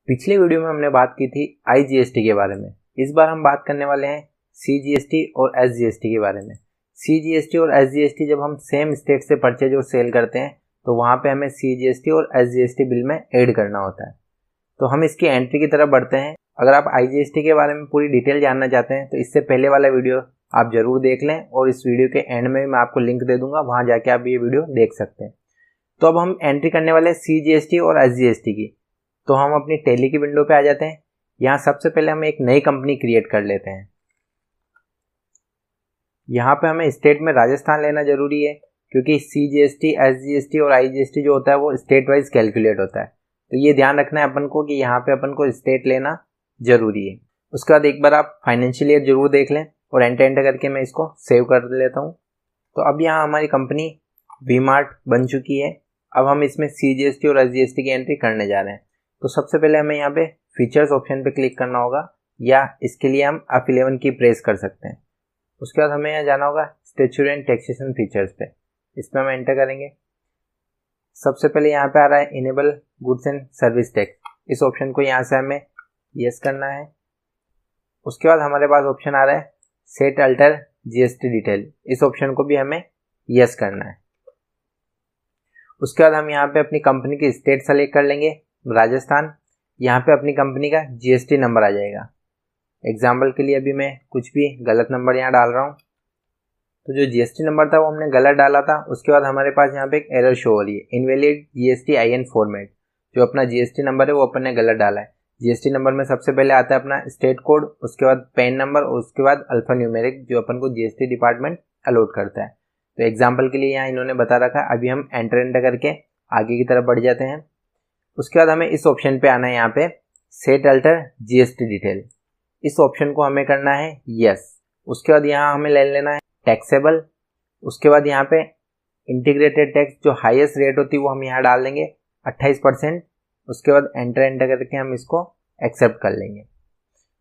पिछली वीडियो में हमने बात की थी IGST के बारे में। इस बार हम बात करने वाले हैं CGST और SGST के बारे में। CGST और SGST जब हम सेम स्टेट से परचेज और सेल करते हैं तो वहाँ पे हमें CGST और SGST बिल में ऐड करना होता है। तो हम इसकी एंट्री की तरफ बढ़ते हैं। अगर आप IGST के बारे में पूरी डिटेल जानना चाहते हैं तो इससे पहले वाला वीडियो आप ज़रूर देख लें और इस वीडियो के एंड में मैं आपको लिंक दे दूंगा, वहाँ जाके आप ये वीडियो देख सकते हैं। तो अब हम एंट्री करने वाले हैं CGST और SGST की। तो हम अपनी टैली की विंडो पे आ जाते हैं। यहाँ सबसे पहले हम एक नई कंपनी क्रिएट कर लेते हैं। यहाँ पे हमें स्टेट में राजस्थान लेना जरूरी है क्योंकि CGST, SGST और IGST जो होता है वो स्टेट वाइज कैलकुलेट होता है। तो ये ध्यान रखना है अपन को कि यहाँ पे अपन को स्टेट लेना जरूरी है। उसके बाद एक बार आप फाइनेंशियल ईयर जरूर देख लें और एंटर करके मैं इसको सेव कर लेता हूँ। तो अब यहाँ हमारी कंपनी V-Mart बन चुकी है। अब हम इसमें CGST और SGST की एंट्री करने जा रहे हैं। तो सबसे पहले हमें यहाँ पे फीचर्स ऑप्शन पे क्लिक करना होगा या इसके लिए हम F11 की प्रेस कर सकते हैं। उसके बाद हमें यहाँ जाना होगा स्टैट्यूटरी एंड टैक्सेशन फीचर्स पे। इस पर हम एंटर करेंगे। सबसे पहले यहाँ पे आ रहा है enable goods and service tax. इस ऑप्शन को यहाँ से हमें यस करना है। उसके बाद हमारे पास ऑप्शन आ रहा है सेट अल्टर GST डिटेल। इस ऑप्शन को भी हमें यस करना है। उसके बाद हम यहाँ पे अपनी कंपनी की स्टेट सेलेक्ट कर लेंगे, राजस्थान। यहाँ पे अपनी कंपनी का GST नंबर आ जाएगा। एग्जाम्पल के लिए अभी मैं कुछ भी गलत नंबर यहाँ डाल रहा हूँ। तो जो GST नंबर था वो हमने गलत डाला था। उसके बाद हमारे पास यहाँ पे एक एरर शो हो रही है, इनवैलिड GST IN फॉर्मेट। जो अपना GST नंबर है वो अपन ने गलत डाला है। GST नंबर में सबसे पहले आता है अपना स्टेट कोड, उसके बाद पैन नंबर और उसके बाद अल्फा न्यूमेरिक जो अपन को GST डिपार्टमेंट अलॉट करता है। तो एग्जाम्पल के लिए यहाँ इन्होंने बता रखा है। अभी हम एंटर करके आगे की तरफ बढ़ जाते हैं। उसके बाद हमें इस ऑप्शन पे आना है, यहाँ पे सेट अल्टर GST डिटेल। इस ऑप्शन को हमें करना है यस। उसके बाद यहाँ हमें ले लेना है टैक्सेबल। उसके बाद यहाँ पे इंटीग्रेटेड टैक्स जो हाईएस्ट रेट होती है वो हम यहाँ डाल देंगे 28%। उसके बाद एंटर करके हम इसको एक्सेप्ट कर लेंगे।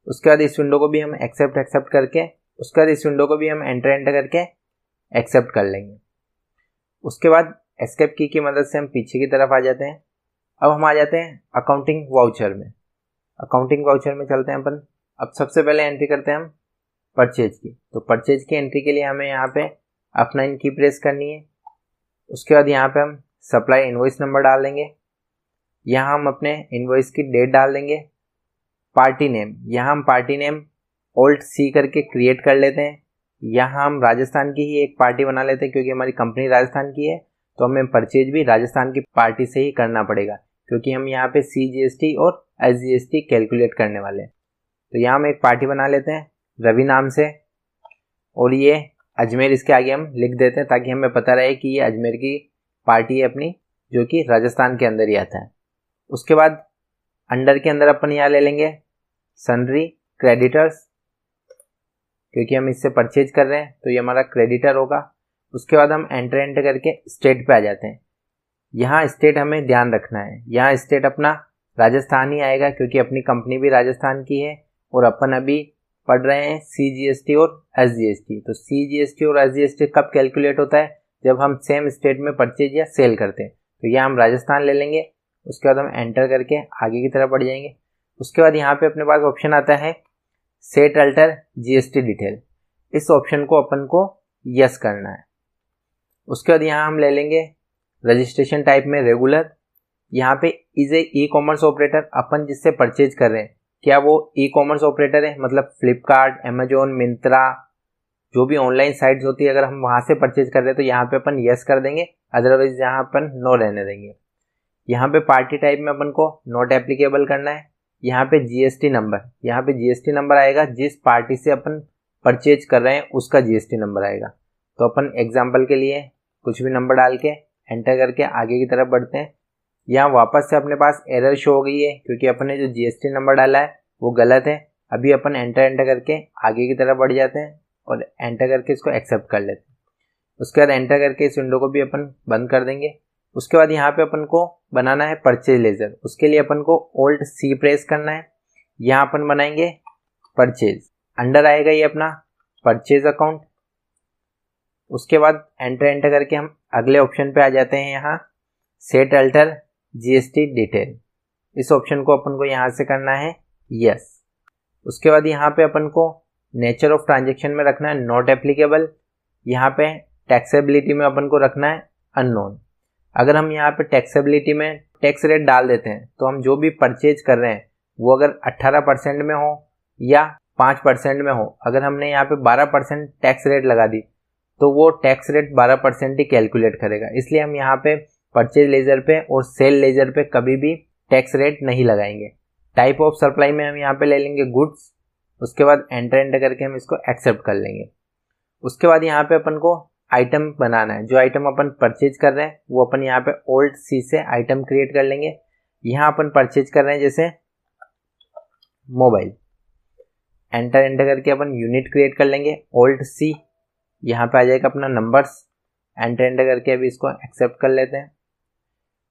उसके बाद इस विंडो को भी हम एक्सेप्ट करके उसके बाद इस विंडो को भी हम एंटर करके एक्सेप्ट कर लेंगे। उसके बाद एस्केप की मदद से हम पीछे की तरफ आ जाते हैं। अब हम आ जाते हैं अकाउंटिंग वाउचर में। अकाउंटिंग वाउचर में चलते हैं अपन। अब सबसे पहले एंट्री करते हैं हम परचेज की। तो परचेज की एंट्री के लिए हमें यहाँ पे F9 की प्रेस करनी है। उसके बाद यहाँ पे हम सप्लाई इनवॉइस नंबर डाल देंगे। यहाँ हम अपने इनवॉइस की डेट डाल देंगे। पार्टी नेम, यहाँ हम पार्टी नेम Alt-C करके क्रिएट कर लेते हैं। यहाँ हम राजस्थान की ही एक पार्टी बना लेते हैं क्योंकि हमारी कंपनी राजस्थान की है। तो हमें परचेज भी राजस्थान की पार्टी से ही करना पड़ेगा क्योंकि हम यहाँ पे CGST और SGST कैलकुलेट करने वाले हैं। तो यहाँ हम एक पार्टी बना लेते हैं रवि नाम से और ये अजमेर इसके आगे हम लिख देते हैं ताकि हमें पता रहे कि ये अजमेर की पार्टी है अपनी, जो कि राजस्थान के अंदर ही आता है। उसके बाद अंडर के अंदर अपन यहाँ ले लेंगे सन्ड्री क्रेडिटर्स क्योंकि हम इससे परचेज कर रहे हैं तो ये हमारा क्रेडिटर होगा। उसके बाद हम एंटर करके स्टेट पे आ जाते हैं। यहाँ स्टेट हमें ध्यान रखना है, यहाँ स्टेट अपना राजस्थान ही आएगा क्योंकि अपनी कंपनी भी राजस्थान की है और अपन अभी पढ़ रहे हैं CGST और SGST। तो CGST और SGST कब कैलकुलेट होता है? जब हम सेम स्टेट में परचेज या सेल करते हैं। तो यहाँ हम राजस्थान ले लेंगे। उसके बाद हम एंटर करके आगे की तरफ बढ़ जाएंगे। उसके बाद यहाँ पे अपने पास ऑप्शन आता है सेट अल्टर GST डिटेल। इस ऑप्शन को अपन को यस करना है। उसके बाद यहाँ हम ले लेंगे रजिस्ट्रेशन टाइप में रेगुलर। यहाँ पे इज ए ई-कॉमर्स ऑपरेटर, अपन जिससे परचेज कर रहे हैं क्या वो ई-कॉमर्स ऑपरेटर है? मतलब फ्लिपकार्ट, अमेजोन, मिंत्रा, जो भी ऑनलाइन साइट्स होती है अगर हम वहाँ से परचेज कर रहे हैं तो यहाँ पे अपन यस कर देंगे, अदरवाइज यहाँ अपन नो रहने देंगे। यहाँ पे पार्टी टाइप में अपन को नॉट एप्लीकेबल करना है। यहाँ पे GST नंबर, यहाँ पे GST नंबर आएगा जिस पार्टी से अपन परचेज कर रहे हैं उसका GST नंबर आएगा। तो अपन एग्जाम्पल के लिए कुछ भी नंबर डाल के एंटर करके आगे की तरफ बढ़ते हैं। यहाँ वापस से अपने पास एरर शो हो गई है क्योंकि अपन ने जो GST नंबर डाला है वो गलत है। अभी अपन एंटर करके आगे की तरफ बढ़ जाते हैं और एंटर करके इसको एक्सेप्ट कर लेते हैं। उसके बाद एंटर करके इस विंडो को भी अपन बंद कर देंगे। उसके बाद यहाँ पे अपन को बनाना है परचेज लेजर। उसके लिए अपन को Alt-C प्रेस करना है। यहाँ अपन बनाएंगे परचेज, अंडर आएगा ये अपना परचेज अकाउंट। उसके बाद एंटर करके हम अगले ऑप्शन पे आ जाते हैं, यहाँ सेट अल्टर GST डिटेल। इस ऑप्शन को अपन को यहाँ से करना है यस। उसके बाद यहाँ पे अपन को नेचर ऑफ ट्रांजेक्शन में रखना है नॉट एप्लीकेबल। यहाँ पे टैक्सेबिलिटी में अपन को रखना है अननोन। अगर हम यहाँ पे टैक्सेबिलिटी में टैक्स रेट डाल देते हैं तो हम जो भी परचेज कर रहे हैं वो अगर 18% में हो या 5% में हो, अगर हमने यहाँ पे 12% टैक्स रेट लगा दी तो वो टैक्स रेट 12% ही कैलकुलेट करेगा। इसलिए हम यहाँ पे परचेज लेजर पे और सेल लेजर पे कभी भी टैक्स रेट नहीं लगाएंगे। टाइप ऑफ सप्लाई में हम यहाँ पे ले लेंगे गुड्स। उसके बाद एंटर करके हम इसको एक्सेप्ट कर लेंगे। उसके बाद यहाँ पे अपन को आइटम बनाना है। जो आइटम अपन परचेज कर रहे हैं वो अपन यहाँ पे ओल्ड सी से आइटम क्रिएट कर लेंगे। यहाँ अपन परचेज कर रहे हैं जैसे मोबाइल, एंटर करके अपन यूनिट क्रिएट कर लेंगे ओल्ड सी। यहाँ पे आ जाएगा अपना नंबर्स, एंटर करके अभी इसको एक्सेप्ट कर लेते हैं।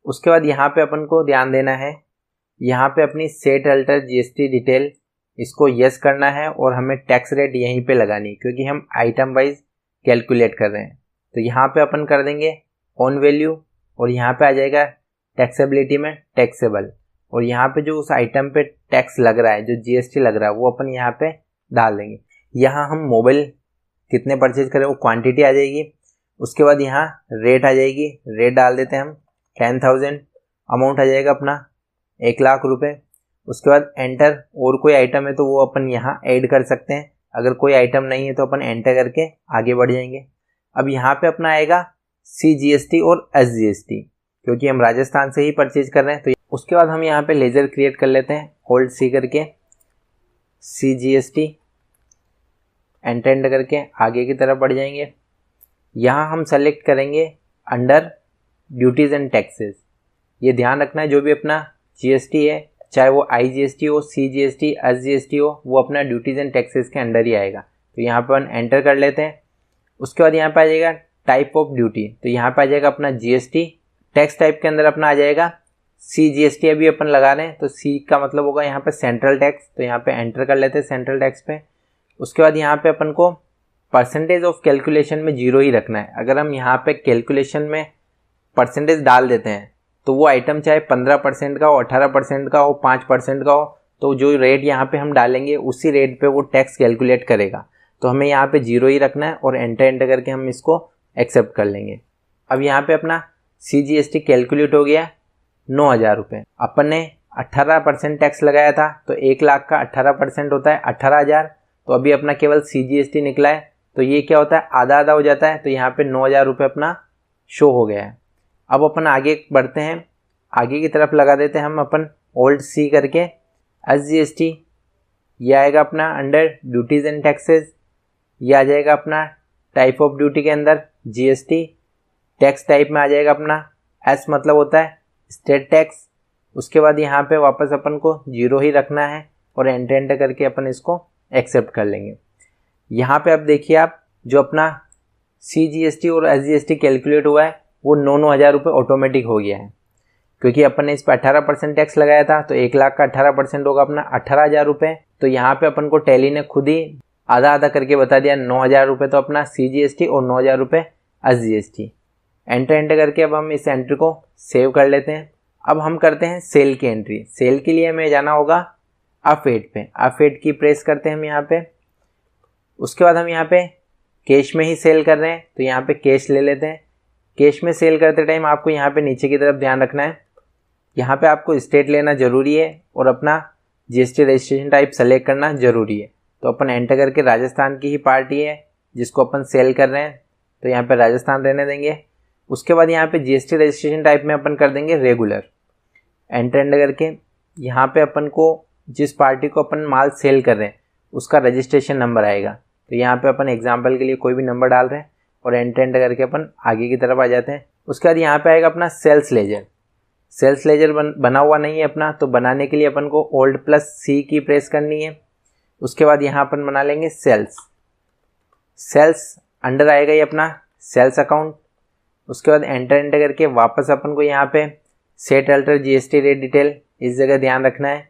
उसके बाद यहाँ पे अपन को ध्यान देना है, यहाँ पे अपनी सेट अल्टर जीएसटी डिटेल इसको यस करना है और हमें टैक्स रेट यहीं पे लगानी है क्योंकि हम आइटम वाइज कैलकुलेट कर रहे हैं। तो यहाँ पे अपन कर देंगे ऑन वैल्यू और यहाँ पे आ जाएगा टैक्सेबिलिटी में टैक्सेबल, और यहाँ पे जो उस आइटम पे टैक्स लग रहा है, जो जीएसटी लग रहा है, वो अपन यहाँ पे डाल देंगे। यहाँ हम मोबाइल कितने परचेज करें वो क्वांटिटी आ जाएगी। उसके बाद यहाँ रेट आ जाएगी, रेट डाल देते हैं हम 10,000। अमाउंट आ जाएगा अपना 1,00,000 रुपये। उसके बाद एंटर, और कोई आइटम है तो वो अपन यहाँ ऐड कर सकते हैं। अगर कोई आइटम नहीं है तो अपन एंटर करके आगे बढ़ जाएंगे। अब यहाँ पे अपना आएगा CGST और SGST क्योंकि हम राजस्थान से ही परचेज कर रहे हैं। तो उसके बाद हम यहाँ पे लेजर क्रिएट कर लेते हैं ओल्ड सी करके CGST, एंटर करके आगे की तरफ बढ़ जाएंगे। यहाँ हम सेलेक्ट करेंगे अंडर ड्यूटीज़ एंड टैक्सेस। ये ध्यान रखना है जो भी अपना GST है, चाहे वो IGST हो, CGST, SGST हो, वो अपना ड्यूटीज़ एंड टैक्सेस के अंडर ही आएगा। तो यहाँ पर अपन एंटर कर लेते हैं। उसके बाद यहाँ पे आ जाएगा टाइप ऑफ ड्यूटी। तो यहाँ पे आ जाएगा अपना GST। टैक्स टाइप के अंदर अपना आ जाएगा CGST। अभी अपन लगा रहे हैं तो C का मतलब होगा यहाँ पे सेंट्रल टैक्स। तो यहाँ पे एंटर कर लेते हैं सेंट्रल टैक्स पे। उसके बाद यहाँ पे अपन को परसेंटेज ऑफ कैलकुलेशन में 0 ही रखना है। अगर हम यहाँ पे कैलकुलेशन में परसेंटेज डाल देते हैं तो वो आइटम चाहे 15% का हो, 18% का हो, 5% का हो, तो जो रेट यहाँ पे हम डालेंगे उसी रेट पे वो टैक्स कैलकुलेट करेगा। तो हमें यहाँ पे 0 ही रखना है और एंटर करके हम इसको एक्सेप्ट कर लेंगे। अब यहाँ पे अपना CGST कैलकुलेट हो गया 9,000 रुपये। अपन ने 18% टैक्स लगाया था तो 1,00,000 का 18% होता है 18,000। तो अभी अपना केवल CGST निकला है तो ये क्या होता है, आधा आधा हो जाता है। तो यहाँ पे 9,000 रुपये अपना शो हो गया है। अब अपन आगे बढ़ते हैं, आगे की तरफ लगा देते हैं हम अपन ओल्ड सी करके SGST। ये आएगा अपना अंडर ड्यूटीज़ एंड टैक्सेस। ये आ जाएगा अपना टाइप ऑफ ड्यूटी के अंदर GST। टैक्स टाइप में आ जाएगा अपना S मतलब होता है स्टेट टैक्स। उसके बाद यहाँ पे वापस अपन को 0 ही रखना है और एंटर करके अपन इसको एक्सेप्ट कर लेंगे। यहाँ पे अब देखिए आप, जो अपना CGST और SGST कैलकुलेट हुआ है वो 9,000 रुपये ऑटोमेटिक हो गया है क्योंकि अपन ने इस पर 18% टैक्स लगाया था। तो 1,00,000 का 18% होगा अपना 18,000 रुपये। तो यहाँ पे अपन को टैली ने खुद ही आधा आधा करके बता दिया, 9,000 रुपये तो अपना CGST और 9,000 रुपये SGST। एंटर करके अब हम इस एंट्री को सेव कर लेते हैं। अब हम करते हैं सेल की एंट्री। सेल के लिए हमें जाना होगा F8 पे। F8 की प्रेस करते हैं हम यहाँ पे। उसके बाद हम यहाँ पे कैश में ही सेल कर रहे हैं तो यहाँ पे कैश ले लेते हैं। कैश में सेल करते टाइम आपको यहाँ पे नीचे की तरफ ध्यान रखना है, यहाँ पे आपको स्टेट लेना ज़रूरी है और अपना GST रजिस्ट्रेशन टाइप सेलेक्ट करना ज़रूरी है। तो अपन एंटर करके राजस्थान की ही पार्टी है जिसको अपन सेल कर रहे हैं तो यहाँ पे राजस्थान रहने देंगे। उसके बाद यहाँ पे GST रजिस्ट्रेशन टाइप में अपन कर देंगे रेगुलर। एंटर करके यहाँ पे अपन को जिस पार्टी को अपन माल सेल कर रहे हैं उसका रजिस्ट्रेशन नंबर आएगा। तो यहाँ पे अपन एग्जाम्पल के लिए कोई भी नंबर डाल रहे हैं और एंटर करके अपन आगे की तरफ आ जाते हैं। उसके बाद यहाँ पे आएगा अपना सेल्स लेजर। सेल्स लेजर बना हुआ नहीं है अपना, तो बनाने के लिए अपन को Alt+C की प्रेस करनी है। उसके बाद यहाँ अपन बना लेंगे सेल्स। सेल्स अंडर आएगा ये अपना सेल्स अकाउंट। उसके बाद एंटर करके वापस अपन को यहाँ पे set alter GST rate detail इस जगह ध्यान रखना है।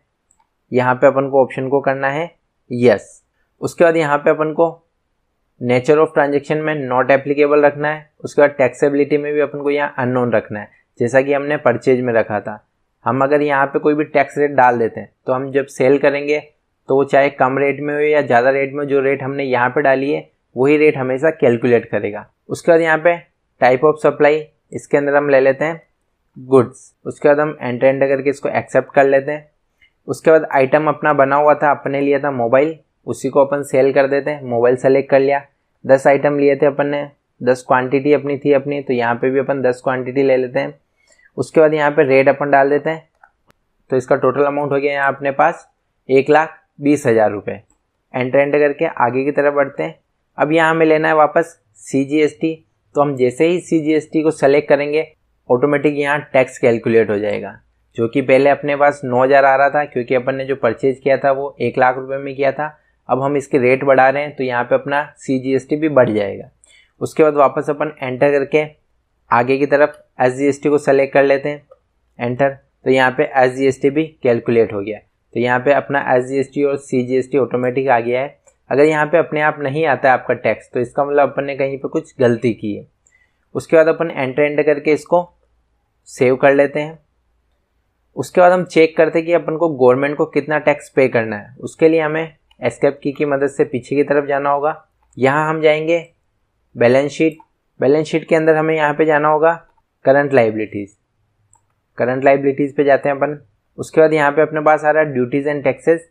यहाँ पे अपन को ऑप्शन को करना है यस। उसके बाद यहाँ पे अपन को नेचर ऑफ ट्रांजेक्शन में नॉट एप्लीकेबल रखना है। उसके बाद टैक्सेबिलिटी में भी अपन को यहाँ अननोन रखना है जैसा कि हमने परचेज में रखा था। हम अगर यहाँ पे कोई भी टैक्स रेट डाल देते हैं तो हम जब सेल करेंगे तो वो चाहे कम रेट में हो या ज़्यादा रेट में, जो रेट हमने यहाँ पे डाली है वही रेट हमेशा कैलकुलेट करेगा। उसके बाद यहाँ पे टाइप ऑफ सप्लाई, इसके अंदर हम ले लेते हैं गुड्स। उसके बाद हम एंटर करके इसको एक्सेप्ट कर लेते हैं। उसके बाद आइटम अपना बना हुआ था, अपने लिया था मोबाइल, उसी को अपन सेल कर देते हैं। मोबाइल सेलेक्ट कर लिया। 10 आइटम लिए थे अपन ने, 10 क्वांटिटी अपनी थी अपनी, तो यहाँ पे भी अपन 10 क्वांटिटी ले लेते हैं। उसके बाद यहाँ पे रेट अपन डाल देते हैं। तो इसका टोटल अमाउंट हो गया यहाँ अपने पास 1,20,000 रुपये। एंटर करके आगे की तरफ बढ़ते हैं। अब यहाँ हमें लेना है वापस CGST। तो हम जैसे ही CGST को सेलेक्ट करेंगे ऑटोमेटिक यहाँ टैक्स कैलकुलेट हो जाएगा, जो कि पहले अपने पास 9,000 आ रहा था क्योंकि अपन ने जो परचेज किया था वो 1,00,000 रुपये में किया था। अब हम इसके रेट बढ़ा रहे हैं तो यहाँ पे अपना CGST भी बढ़ जाएगा। उसके बाद वापस अपन एंटर करके आगे की तरफ SGST को सेलेक्ट कर लेते हैं, एंटर। तो यहाँ पे SGST भी कैलकुलेट हो गया। तो यहाँ पे अपना SGST और CGST ऑटोमेटिक आ गया है। अगर यहाँ पे अपने आप नहीं आता है आपका टैक्स तो इसका मतलब अपन ने कहीं पे कुछ गलती की है। उसके बाद अपन एंटर करके इसको सेव कर लेते हैं। उसके बाद हम चेक करते हैं कि अपन को गवर्नमेंट को कितना टैक्स पे करना है। उसके लिए हमें एस्केप की मदद से पीछे की तरफ जाना होगा। यहाँ हम जाएंगे बैलेंस शीट। बैलेंस शीट के अंदर हमें यहाँ पे जाना होगा करंट लाइबिलिटीज़। करंट लाइबिलिटीज़ पे जाते हैं अपन। उसके बाद यहाँ पे अपने पास आ रहा है ड्यूटीज़ एंड टैक्सेस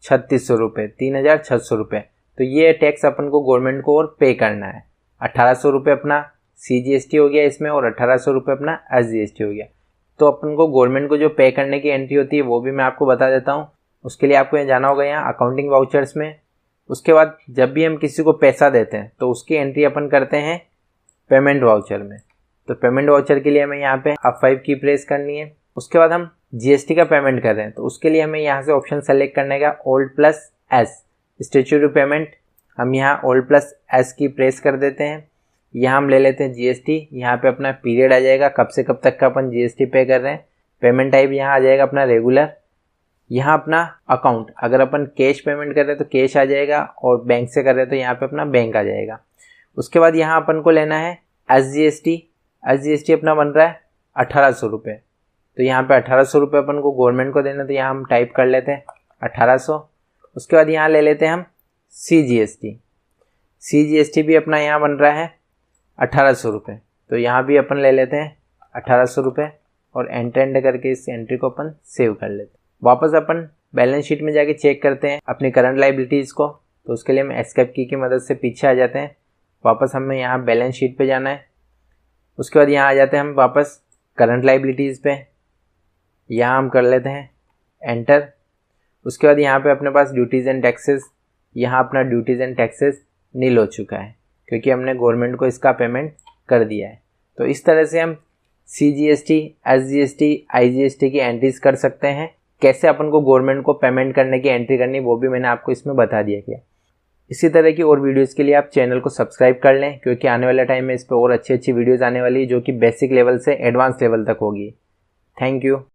3,600 रुपये, 3,600 रुपये। तो ये टैक्स अपन को गवर्नमेंट को और पे करना है। 1,800 रुपये अपना CGST हो गया इसमें और 1,800 रुपये अपना SGST हो गया। तो अपन को गवर्नमेंट को जो पे करने की एंट्री होती है वो भी मैं आपको बता देता हूँ। उसके लिए आपको यहाँ जाना होगा यहाँ अकाउंटिंग वाउचर्स में। उसके बाद जब भी हम किसी को पैसा देते हैं तो उसकी एंट्री अपन करते हैं पेमेंट वाउचर में। तो पेमेंट वाउचर के लिए हमें यहाँ पे F5 की प्रेस करनी है। उसके बाद हम GST का पेमेंट कर रहे हैं तो उसके लिए हमें यहाँ से ऑप्शन सेलेक्ट करने का Alt+S स्टैट्यूटरी पेमेंट। हम यहाँ Alt+S की प्रेस कर देते हैं। यहाँ हम ले लेते हैं GST। यहाँ पे अपना पीरियड आ जाएगा, कब से कब तक का अपन GST पे कर रहे हैं। पेमेंट टाइप यहाँ आ जाएगा अपना रेगुलर। यहाँ अपना अकाउंट, अगर अपन कैश पेमेंट कर रहे हैं तो कैश आ जाएगा और बैंक से कर रहे हैं तो यहाँ पे अपना बैंक आ जाएगा। उसके बाद यहाँ अपन को लेना है SGST। SGST अपना बन रहा है 1,800 रुपये। तो यहाँ पे 1,800 रुपये अपन को गवर्नमेंट को देना, तो यहाँ हम टाइप कर लेते हैं 1,800। उसके बाद यहाँ ले लेते हैं हम CGST। CGST भी अपना यहाँ बन रहा है 1,800 रुपये। तो यहाँ भी अपन ले लेते हैं 1,800 रुपये और एंटर करके इस एंट्री को अपन सेव कर लेते हैं। वापस अपन बैलेंस शीट में जाके चेक करते हैं अपनी करंट लाइबिलिटीज़ को। तो उसके लिए हम एस्केप की मदद से पीछे आ जाते हैं। वापस हमें यहाँ बैलेंस शीट पे जाना है। उसके बाद यहाँ आ जाते हैं हम वापस करंट लाइबिलिटीज़ पे। यहाँ हम कर लेते हैं एंटर। उसके बाद यहाँ पे अपने पास ड्यूटीज़ एंड टैक्सेस, यहाँ अपना ड्यूटीज़ एंड टैक्सेस नील हो चुका है क्योंकि हमने गवर्नमेंट को इसका पेमेंट कर दिया है। तो इस तरह से हम CGST, SGST, IGST की एंट्रीज कर सकते हैं। कैसे अपन को गवर्नमेंट को पेमेंट करने की एंट्री करनी वो भी मैंने आपको इसमें बता दिया गया। इसी तरह की और वीडियोस के लिए आप चैनल को सब्सक्राइब कर लें क्योंकि आने वाले टाइम में इस पर और अच्छी वीडियोस आने वाली है जो कि बेसिक लेवल से एडवांस लेवल तक होगी। Thank you.